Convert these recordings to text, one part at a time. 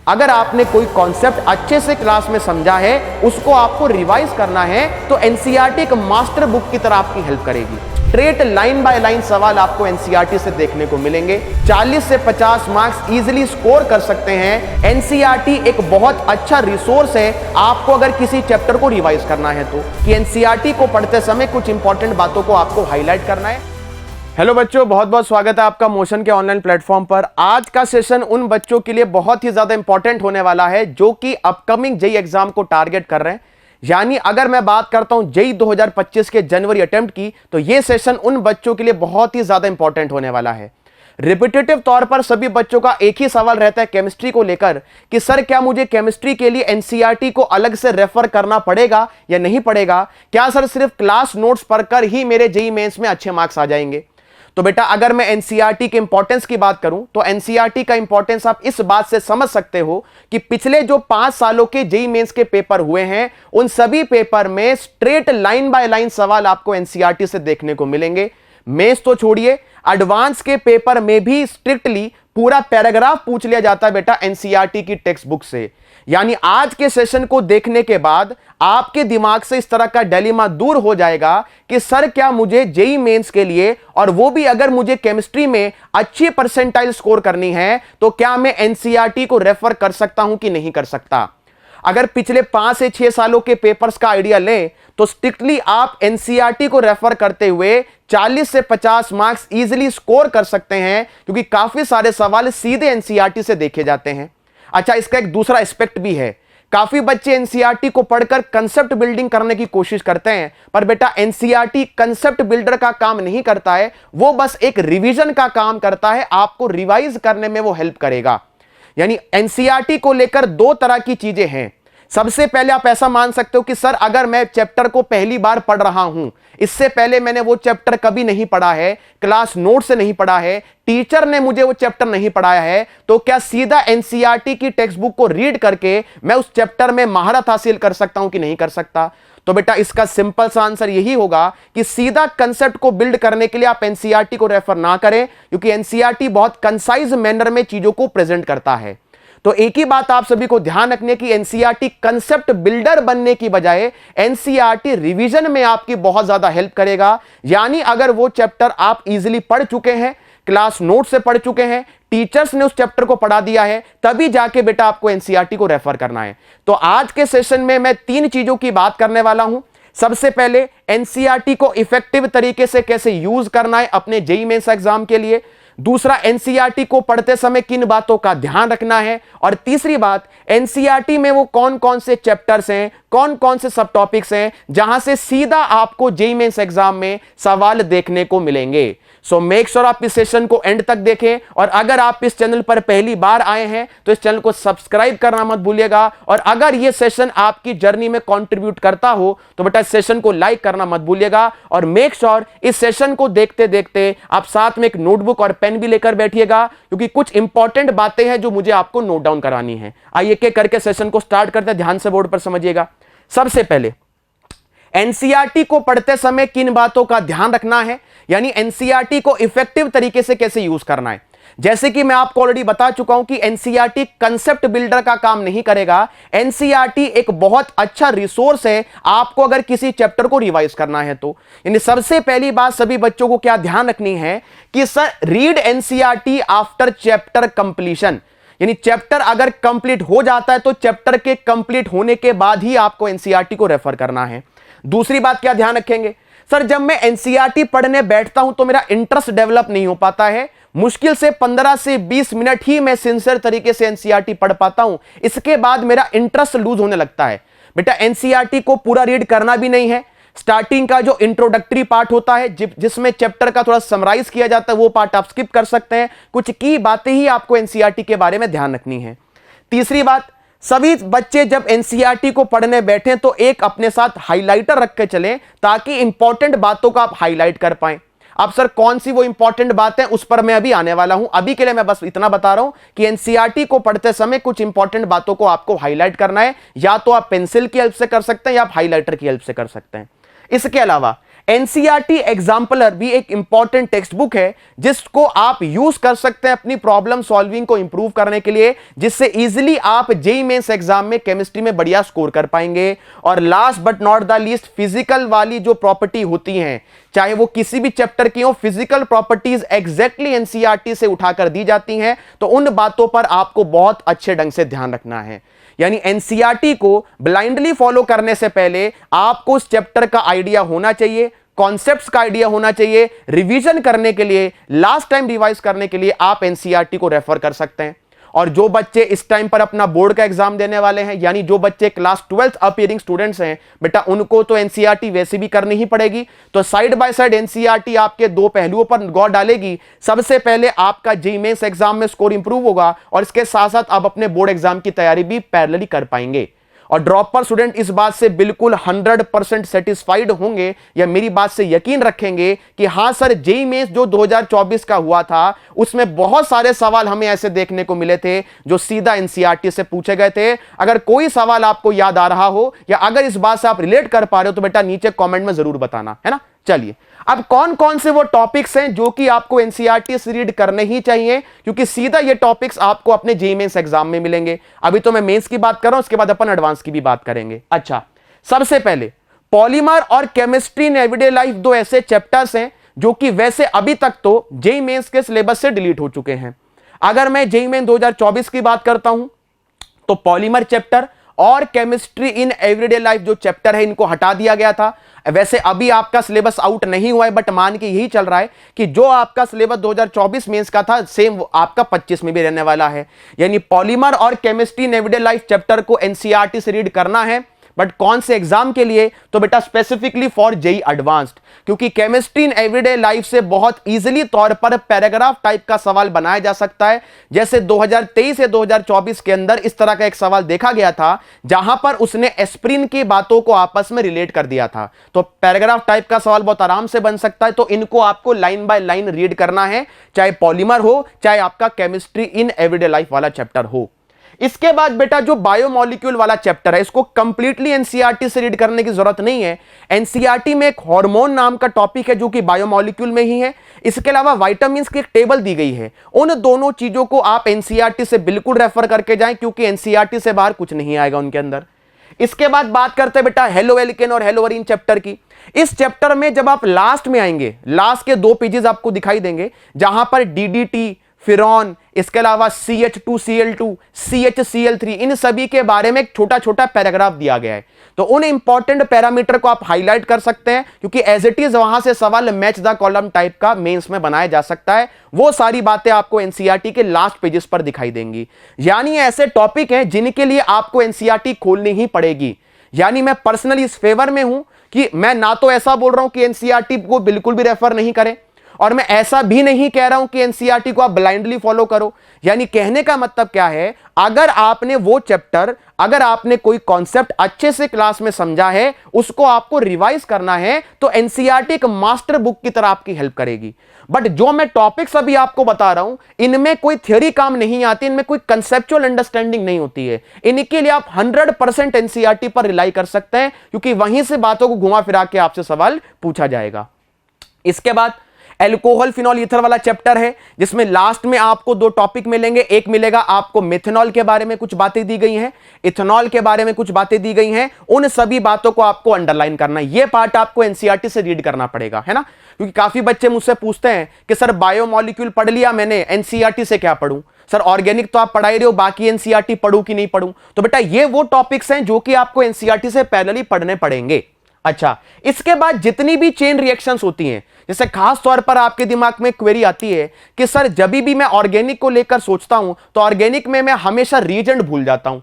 अगर आपने कोई कॉन्सेप्ट अच्छे से क्लास में समझा है, उसको आपको रिवाइज करना है, तो एनसीईआरटी एक मास्टर बुक की तरह आपकी हेल्प करेगी। स्ट्रेट लाइन बाय लाइन सवाल आपको एनसीईआरटी से देखने को मिलेंगे। 40 से 50 मार्क्स इजीली स्कोर कर सकते हैं। एनसीईआरटी एक बहुत अच्छा रिसोर्स है आपको अगर किसी चैप्टर को रिवाइज करना है तो, कि एनसीईआरटी को पढ़ते समय कुछ इंपॉर्टेंट बातों को आपको हाईलाइट करना है। हेलो बच्चों, बहुत बहुत स्वागत है आपका मोशन के ऑनलाइन प्लेटफॉर्म पर। आज का सेशन उन बच्चों के लिए बहुत ही ज्यादा इंपॉर्टेंट होने वाला है जो कि अपकमिंग जेईई एग्जाम को टारगेट कर रहे हैं। यानी अगर मैं बात करता हूं जेईई 2025 के जनवरी अटेम्प्ट की, तो यह सेशन उन बच्चों के लिए बहुत ही ज्यादा इंपॉर्टेंट होने वाला है। रिपीटेटिव तौर पर सभी बच्चों का एक ही सवाल रहता है केमिस्ट्री को लेकर कि सर क्या मुझे केमिस्ट्री के लिए एनसीईआरटी को अलग से रेफर करना पड़ेगा या नहीं पड़ेगा? क्या सर सिर्फ क्लास नोट्स पढ़कर ही मेरे जेईई मेंस में अच्छे मार्क्स आ जाएंगे? तो बेटा, अगर मैं एनसीईआरटी के इंपॉर्टेंस की बात करूं तो एनसीईआरटी का इंपॉर्टेंस आप इस बात से समझ सकते हो कि पिछले जो 5 सालों के जेईई मेंस के पेपर हुए हैं, उन सभी पेपर में स्ट्रेट लाइन बाय लाइन सवाल आपको एनसीईआरटी से देखने को मिलेंगे। मेंस तो छोड़िए, एडवांस के पेपर में भी स्ट्रिक्टली पूरा पैराग्राफ पूछ लिया जाता है बेटा एनसीईआरटी की टेक्स्ट बुक से। यानी आज के सेशन को देखने के बाद आपके दिमाग से इस तरह का डिलेमा दूर हो जाएगा कि सर क्या मुझे जेईई मेंस के लिए, और वो भी अगर मुझे केमिस्ट्री में अच्छी परसेंटाइल स्कोर करनी है, तो क्या मैं एनसीईआरटी को रेफर कर सकता हूं कि नहीं कर सकता? अगर पिछले 5 से 6 सालों के पेपर्स का आइडिया लें तो स्ट्रिक्टली आप एनसीईआरटी को रेफर करते हुए 40 से 50 मार्क्स इजीली स्कोर कर सकते हैं, क्योंकि काफी सारे सवाल सीधे एनसीईआरटी से देखे जाते हैं। अच्छा, इसका एक दूसरा एस्पेक्ट भी है। काफी बच्चे एनसीईआरटी को पढ़कर कंसेप्ट बिल्डिंग करने की कोशिश करते हैं, पर बेटा एनसीईआरटी कंसेप्ट बिल्डर का काम नहीं करता है, वो बस एक रिवीजन का काम करता है। आपको रिवाइज करने में वो हेल्प करेगा। यानी एनसीईआरटी को लेकर 2 तरह की चीजें हैं। सबसे पहले आप ऐसा मान सकते हो कि सर अगर मैं चैप्टर को पहली बार पढ़ रहा हूं, इससे पहले मैंने वो चैप्टर कभी नहीं पढ़ा है, क्लास नोट से नहीं पढ़ा है, टीचर ने मुझे वो चैप्टर नहीं पढ़ाया है, तो क्या सीधा एनसीईआरटी की टेक्स्ट बुक को रीड करके मैं उस चैप्टर में महारत हासिल कर सकता हूं कि नहीं कर सकता? तो बेटा इसका सिंपल सा आंसर यही होगा कि सीधा कंसेप्ट को बिल्ड करने के लिए आप एनसीईआरटी को रेफर ना करें, क्योंकि एनसीईआरटी बहुत कंसाइज मैनर में चीजों को प्रेजेंट करता है। तो एक ही बात आप सभी को ध्यान रखने की, एनसीईआरटी कंसेप्ट बिल्डर बनने की बजाय एनसीईआरटी रिवीजन में आपकी बहुत ज्यादा हेल्प करेगा। यानी अगर वो चैप्टर आप इजीली पढ़ चुके हैं, क्लास नोट से पढ़ चुके हैं, टीचर्स ने उस चैप्टर को पढ़ा दिया है, तभी जाके बेटा आपको एनसीईआरटी को रेफर करना है। तो आज के सेशन में मैं 3 चीजों की बात करने वाला हूं। सबसे पहले एनसीईआरटी को इफेक्टिव तरीके से कैसे यूज करना है अपने जेईई मेंस एग्जाम के लिए। दूसरा, एनसीईआरटी को पढ़ते समय किन बातों का ध्यान रखना है। और तीसरी बात, एनसीईआरटी में वो कौन कौन से चैप्टर्स हैं, कौन कौन से सब टॉपिक्स हैं जहां से सीधा आपको जेईई मेंस एग्जाम में सवाल देखने को मिलेंगे। सो मेक श्योर आप इस सेशन को एंड तक देखें, और अगर आप इस चैनल पर पहली बार आए हैं तो इस चैनल को सब्सक्राइब करना मत भूलिएगा। और अगर यह सेशन आपकी जर्नी में कंट्रीब्यूट करता हो तो बेटा इस सेशन को लाइक करना मत भूलिएगा। और मेक श्योर इस सेशन को देखते देखते आप साथ में एक नोटबुक और पेन भी लेकर बैठिएगा, क्योंकि कुछ इंपॉर्टेंट बातें हैं जो मुझे आपको नोट डाउन करानी है। आइए एक एक करके सेशन को स्टार्ट करते हैं, ध्यान से बोर्ड पर समझिएगा। सबसे पहले एनसीईआरटी को पढ़ते समय किन बातों का ध्यान रखना है, यानी एनसीईआरटी को इफेक्टिव तरीके से कैसे यूज करना है। जैसे कि मैं आपको ऑलरेडी बता चुका हूं कि एनसीईआरटी कंसेप्ट बिल्डर का काम नहीं करेगा। एनसीईआरटी एक बहुत अच्छा रिसोर्स है आपको अगर किसी चैप्टर को रिवाइज करना है तो। यानी सबसे पहली बात सभी बच्चों को क्या ध्यान रखनी है कि sir read NCERT after chapter completion. यानी चैप्टर अगर कंप्लीट हो जाता है तो चैप्टर के कंप्लीट होने के बाद ही आपको एनसीईआरटी को रेफर करना है। दूसरी बात क्या ध्यान रखेंगे, सर जब मैं एनसीईआरटी पढ़ने बैठता हूं तो मेरा इंटरेस्ट डेवलप नहीं हो पाता है। मुश्किल से 15 से 20 मिनट ही मैं सिंसियर तरीके से एनसीईआरटी पढ़ पाता हूं, इसके बाद मेरा इंटरेस्ट लूज होने लगता है। बेटा एनसीईआरटी को पूरा रीड करना भी नहीं है। स्टार्टिंग का जो इंट्रोडक्टरी पार्ट होता है जिसमें चैप्टर का थोड़ा समराइज किया जाता है, वो पार्ट आप स्किप कर सकते हैं। कुछ की बातें ही आपको एनसीईआरटी के बारे में ध्यान रखनी है। तीसरी बात, सभी बच्चे जब एनसीईआरटी को पढ़ने बैठे तो एक अपने साथ हाइलाइटर रख के चलें, ताकि इंपॉर्टेंट बातों को आप हाईलाइट कर पाएं। अब सर कौन सी वो इंपॉर्टेंट बात है, उस पर मैं अभी आने वाला हूं। अभी के लिए मैं बस इतना बता रहा हूं कि एनसीईआरटी को पढ़ते समय कुछ इंपॉर्टेंट बातों को आपको हाईलाइट करना है। या तो आप पेंसिल की हेल्प से कर सकते हैं या आप हाईलाइटर की हेल्प से कर सकते हैं। इसके अलावा एनसीईआरटी एग्जाम्पलर भी एक इंपॉर्टेंट टेक्स्ट बुक है जिसको आप यूज कर सकते हैं अपनी प्रॉब्लम सॉल्विंग को इंप्रूव करने के लिए, जिससे इजीली आप जेईई मेंस एग्जाम में केमिस्ट्री में बढ़िया स्कोर कर पाएंगे। और last but not the least, physical वाली जो प्रॉपर्टी होती हैं, चाहे वो किसी भी चैप्टर की हो, फिजिकल प्रॉपर्टीज एग्जैक्टली एनसीईआरटी से उठाकर दी जाती हैं, तो उन बातों पर आपको बहुत अच्छे ढंग से ध्यान रखना है। यानी एनसीईआरटी को ब्लाइंडली फॉलो करने से पहले आपको उस चैप्टर का आइडिया होना चाहिए, कॉन्सेप्ट्स का आइडिया होना चाहिए। रिवीजन करने के लिए, लास्ट टाइम रिवाइज करने के लिए आप एनसीईआरटी को रेफर कर सकते हैं। और जो बच्चे इस टाइम पर अपना बोर्ड का एग्जाम देने वाले हैं, यानी जो बच्चे क्लास 12th अपीयरिंग स्टूडेंट्स हैं, बेटा उनको तो एनसीईआरटी वैसे भी करनी ही पड़ेगी। तो साइड बाय साइड एनसीईआरटी आपके दो पहलुओं पर गौर डालेगी। सबसे पहले आपका जेईई मेंस एग्जाम में स्कोर इंप्रूव होगा और इसके साथ साथ आप अपने बोर्ड एग्जाम की तैयारी भी पैरेलली कर पाएंगे। और ड्रॉपर स्टूडेंट इस बात से बिल्कुल 100% सेटिस्फाइड होंगे या मेरी बात से यकीन रखेंगे कि हां सर, जेईई मेंस जो 2024 का हुआ था उसमें बहुत सारे सवाल हमें ऐसे देखने को मिले थे जो सीधा एनसीईआरटी से पूछे गए थे। अगर कोई सवाल आपको याद आ रहा हो या अगर इस बात से आप रिलेट कर पा रहे हो तो बेटा नीचे कमेंट में जरूर बताना, है ना। चलिए, अब कौन कौन से वो टॉपिक्स हैं जो कि आपको एनसीईआरटी से रीड करने ही चाहिए, क्योंकि सीधा ये टॉपिक्स आपको अपने जेईई मेंस एग्जाम में मिलेंगे। अभी तो मैं मेंस की बात कर रहा हूं, उसके बाद अपन एडवांस की भी बात करेंगे। अच्छा, सबसे पहले पॉलीमर और केमिस्ट्री इन एवरीडे लाइफ दो ऐसे चैप्टर्स हैं जो कि वैसे अभी तक तो जेईई मेंस के सिलेबस से डिलीट हो चुके हैं। अगर मैं जेईई मेंस 2024 की बात करता हूं तो पॉलीमर चैप्टर और केमिस्ट्री इन एवरीडे लाइफ जो चैप्टर है इनको हटा दिया गया था। वैसे अभी आपका सिलेबस आउट नहीं हुआ है, बट मान के यही चल रहा है कि जो आपका सिलेबस 2024 मेंस का था सेम आपका 25 में भी रहने वाला है। यानी पॉलीमर और chemistry in everyday life chapter को एनसीईआरटी से रीड करना है, बट कौन से एग्जाम के लिए, तो बेटा स्पेसिफिकली फॉर जेईई एडवांस्ड, क्योंकि केमिस्ट्री इन एवरीडे लाइफ से बहुत इजीली तौर पर पैराग्राफ टाइप का सवाल बनाया जा सकता है। जैसे 2023 या 2024 के अंदर इस तरह का एक सवाल देखा गया था जहां पर उसने एस्प्रिन की बातों को आपस में रिलेट कर दिया था। तो पैराग्राफ टाइप का सवाल बहुत आराम से बन सकता है। तो इनको आपको लाइन बाय लाइन रीड करना है, चाहे पॉलीमर हो चाहे आपका केमिस्ट्री इन एवरीडे लाइफ वाला चैप्टर हो। इसके बाद बेटा जो बायोमोलिक्यूल वाला चैप्टर है इसको कंप्लीटली एनसीईआरटी से रीड करने की जरूरत नहीं है। एनसीईआरटी में एक हार्मोन नाम का टॉपिक है जो कि बायोमोलिक्यूल में ही है। इसके अलावा विटामिन्स की एक टेबल दी गई है। उन दोनों चीजों को आप एनसीईआरटी से बिल्कुल रेफर करके जाएं, क्योंकि एनसीईआरटी से बाहर कुछ नहीं आएगा उनके अंदर। इसके बाद बात करते हैं बेटा हेलोएल्केन और हेलोवरीन चैप्टर की। इस चैप्टर में जब आप लास्ट में आएंगे, लास्ट के 2 पेजेस आपको दिखाई देंगे जहां पर डीडीटी, फिरॉन, इसके अलावा CH2Cl2, CHCl3, इन सभी के बारे में एक छोटा छोटा पैराग्राफ दिया गया है। तो उन इंपॉर्टेंट पैरामीटर को आप हाईलाइट कर सकते हैं, क्योंकि एज इट इज वहां से सवाल मैच द कॉलम टाइप का मेंस में बनाया जा सकता है। वो सारी बातें आपको एनसीईआरटी के लास्ट पेजेस पर दिखाई देंगी। यानी ऐसे टॉपिक हैं जिनके लिए आपको एनसीईआरटी खोलनी ही पड़ेगी। यानी मैं पर्सनली इस फेवर में हूं कि मैं ना तो ऐसा बोल रहा हूं कि एनसीईआरटी को बिल्कुल भी रेफर नहीं करें, और मैं ऐसा भी नहीं कह रहा हूं कि एनसीईआरटी को आप ब्लाइंडली फॉलो करो। यानी कहने का मतलब क्या है, अगर आपने वो चैप्टर, अगर आपने कोई कॉन्सेप्ट अच्छे से क्लास में समझा है, उसको आपको रिवाइज करना है, तो एनसीईआरटी एक मास्टर बुक की तरह आपकी हेल्प करेगी। बट जो मैं टॉपिक्स अभी आपको बता रहा हूं, इनमें कोई थ्योरी काम नहीं आती, इनमें कोई कंसेप्चुअल अंडरस्टैंडिंग नहीं होती है। इनके लिए आप 100% एनसीईआरटी पर रिलाई कर सकते हैं, क्योंकि वहीं से बातों को घुमा फिरा के आपसे सवाल पूछा जाएगा। इसके बाद एल्कोहल फिनॉल ईथर वाला चैप्टर है, जिसमें लास्ट में आपको 2 टॉपिक मिलेंगे। एक मिलेगा आपको मेथनॉल के बारे में कुछ बातें दी गई हैं, इथेनॉल के बारे में कुछ बातें दी गई हैं। उन सभी बातों को आपको अंडरलाइन करना है। यह पार्ट आपको एनसीईआरटी से रीड करना पड़ेगा, है ना। क्योंकि काफी बच्चे मुझसे पूछते हैं कि सर बायोमोलिक्यूल पढ़ लिया मैंने, एनसीईआरटी से क्या पढ़ूं। सर ऑर्गेनिक तो आप पढ़ा ही रहे हो, बाकी एनसीईआरटी पढ़ूं कि नहीं पढ़ूं। तो बेटा ये वो टॉपिक्स हैं जो कि आपको एनसीईआरटी से पैरेलली पढ़ने पड़ेंगे। अच्छा, इसके बाद जितनी भी चेन रिएक्शंस होती हैं, जैसे खास तौर पर आपके दिमाग में क्वेरी आती है कि सर जब भी मैं ऑर्गेनिक को लेकर सोचता हूं तो ऑर्गेनिक में मैं हमेशा रीजेंट भूल जाता हूं,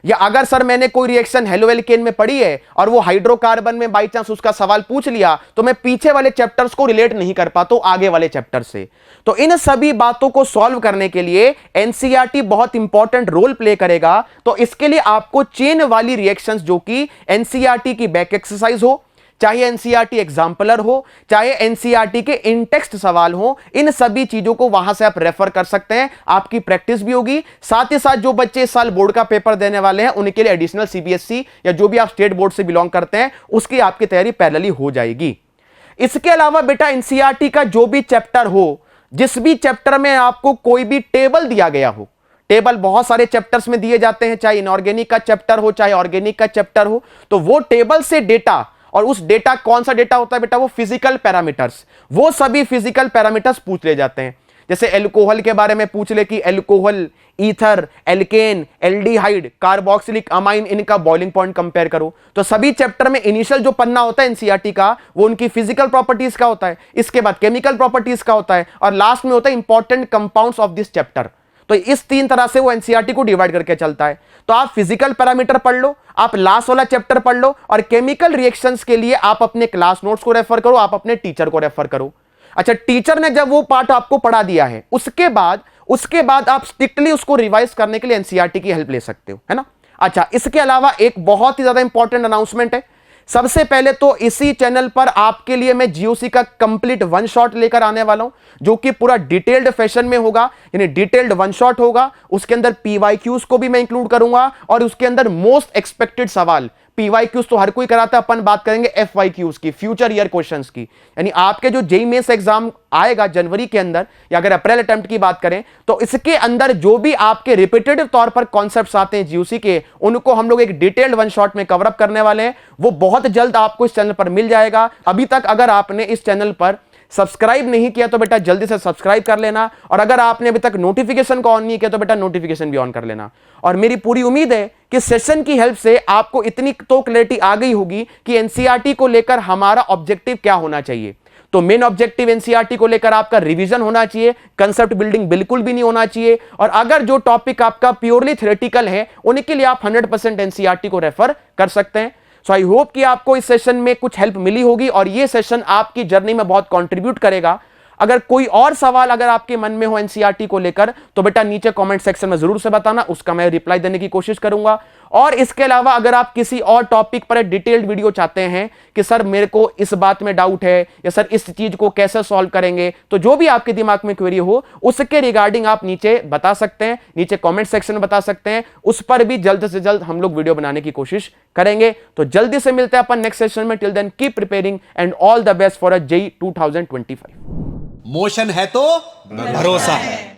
या अगर सर मैंने कोई रिएक्शन हेलोएल्केन में पढ़ी है और वो हाइड्रोकार्बन में बाई चांस उसका सवाल पूछ लिया, तो मैं पीछे वाले चैप्टर्स को रिलेट नहीं कर पाता हूं आगे वाले चैप्टर से। तो इन सभी बातों को सॉल्व करने के लिए एनसीईआरटी बहुत इंपॉर्टेंट रोल प्ले करेगा। तो इसके लिए आपको चेन वाली रिएक्शंस, जो कि एनसीईआरटी की बैक एक्सरसाइज हो, चाहे एनसीईआरटी एग्जाम्पलर हो, चाहे एनसीईआरटी के इन टेक्स्ट सवाल हो, इन सभी चीजों को वहां से आप रेफर कर सकते हैं। आपकी प्रैक्टिस भी होगी। साथ ही साथ जो बच्चे इस साल बोर्ड का पेपर देने वाले हैं उनके लिए एडिशनल सीबीएसई या जो भी आप स्टेट बोर्ड से बिलोंग करते हैं उसकी आपकी तैयारी पैरेलली हो जाएगी। इसके अलावा बेटा एनसीईआरटी का जो भी चैप्टर हो, जिस भी चैप्टर में आपको कोई भी टेबल दिया गया हो, टेबल बहुत सारे चैप्टर्स में दिए जाते हैं, चाहे इनऑर्गेनिक का चैप्टर हो चाहे ऑर्गेनिक का चैप्टर हो, तो वो टेबल से डेटा, और उस डेटा कौन सा डेटा होता है बेटा, वो फिजिकल पैरामीटर्स, वो सभी फिजिकल पैरामीटर्स पूछ ले जाते हैं। जैसे एल्कोहल के बारे में पूछ ले कि alcohol, ether, alkane, aldehyde, carboxylic amine, इनका बॉइलिंग पॉइंट कंपेयर करो। तो सभी चैप्टर में इनिशियल जो पन्ना होता है एनसीईआरटी का, वो उनकी फिजिकल प्रॉपर्टीज का होता है, इसके बाद केमिकल प्रॉपर्टीज का होता है, और लास्ट में होता है important compounds of this chapter. तो इस 3 तरह से वो एनसीईआरटी को डिवाइड करके चलता है। तो आप फिजिकल पैरामीटर पढ़ लो, आप लास्ट वाला चैप्टर पढ़ लो, और केमिकल रिएक्शंस के लिए आप अपने क्लास नोट्स को रेफर करो, आप अपने टीचर को रेफर करो। अच्छा, टीचर ने जब वो पार्ट आपको पढ़ा दिया है, उसके बाद आप स्ट्रिक्टली उसको रिवाइज करने के लिए एनसीईआरटी की हेल्प ले सकते हो, है ना। अच्छा, इसके अलावा एक बहुत ही ज्यादा इंपॉर्टेंट अनाउंसमेंट है। सबसे पहले तो इसी चैनल पर आपके लिए मैं जीओसी का कंप्लीट वन शॉट लेकर आने वाला हूं, जो कि पूरा डिटेल्ड फैशन में होगा, यानी डिटेल्ड वन शॉट होगा। उसके अंदर पीवाईक्यूज को भी मैं इंक्लूड करूंगा, और उसके अंदर मोस्ट एक्सपेक्टेड सवाल, पीवाईक्यूज तो हर कोई कराता है, अपन बात करेंगे एफवाईक्यूज की, फ्यूचर ईयर क्वेश्चंस की। यानी आपके जो जेईई मेंस एग्जाम आएगा जनवरी के अंदर, या अगर अप्रैल अटेम्प्ट की बात करें, तो इसके अंदर जो भी आपके रिपीटेटिव तौर पर कॉन्सेप्ट्स आते हैं जीओसी के, उनको हम लोग एक डिटेल्ड वन शॉट में कवर अप करने वाले हैं। वो बहुत जल्द आपको इस चैनल पर मिल जाएगा। अभी तक अगर आपने इस चैनल पर सब्सक्राइब नहीं किया तो बेटा जल्दी से सब्सक्राइब कर लेना, और अगर आपने अभी तक नोटिफिकेशन को ऑन नहीं किया तो बेटा नोटिफिकेशन भी ऑन कर लेना। और मेरी पूरी उम्मीद है कि सेशन की हेल्प से आपको इतनी तो क्लैरिटी आ गई होगी कि एनसीईआरटी को लेकर हमारा ऑब्जेक्टिव क्या होना चाहिए। तो मेन ऑब्जेक्टिव एनसीईआरटी को लेकर आपका रिवीजन होना चाहिए, कंसेप्ट बिल्डिंग बिल्कुल भी नहीं होना चाहिए, और अगर जो टॉपिक आपका प्योरली थ्योरेटिकल है, उनके लिए आप 100% एनसीईआरटी को रेफर कर सकते हैं। सो आई होप कि आपको इस सेशन में कुछ हेल्प मिली होगी, और ये सेशन आपकी जर्नी में बहुत कंट्रीब्यूट करेगा। अगर कोई और सवाल अगर आपके मन में हो एनसीईआरटी को लेकर, तो बेटा नीचे कमेंट सेक्शन में जरूर से बताना, उसका मैं रिप्लाई देने की कोशिश करूंगा। और इसके अलावा अगर आप किसी और टॉपिक पर डिटेल्ड वीडियो चाहते हैं कि सर मेरे को इस बात में डाउट है, या सर इस चीज को कैसे सॉल्व करेंगे, तो जो भी आपके दिमाग में क्वेरी हो उसके रिगार्डिंग आप नीचे बता सकते हैं, नीचे कमेंट सेक्शन में बता सकते हैं। उस पर भी जल्द से जल्द हम लोग वीडियो बनाने की कोशिश करेंगे। तो जल्दी से मिलते हैं अपन नेक्स्ट सेशन में। Till then keep preparing and all the best for a JEE 2025। Motion है तो भरोसा है।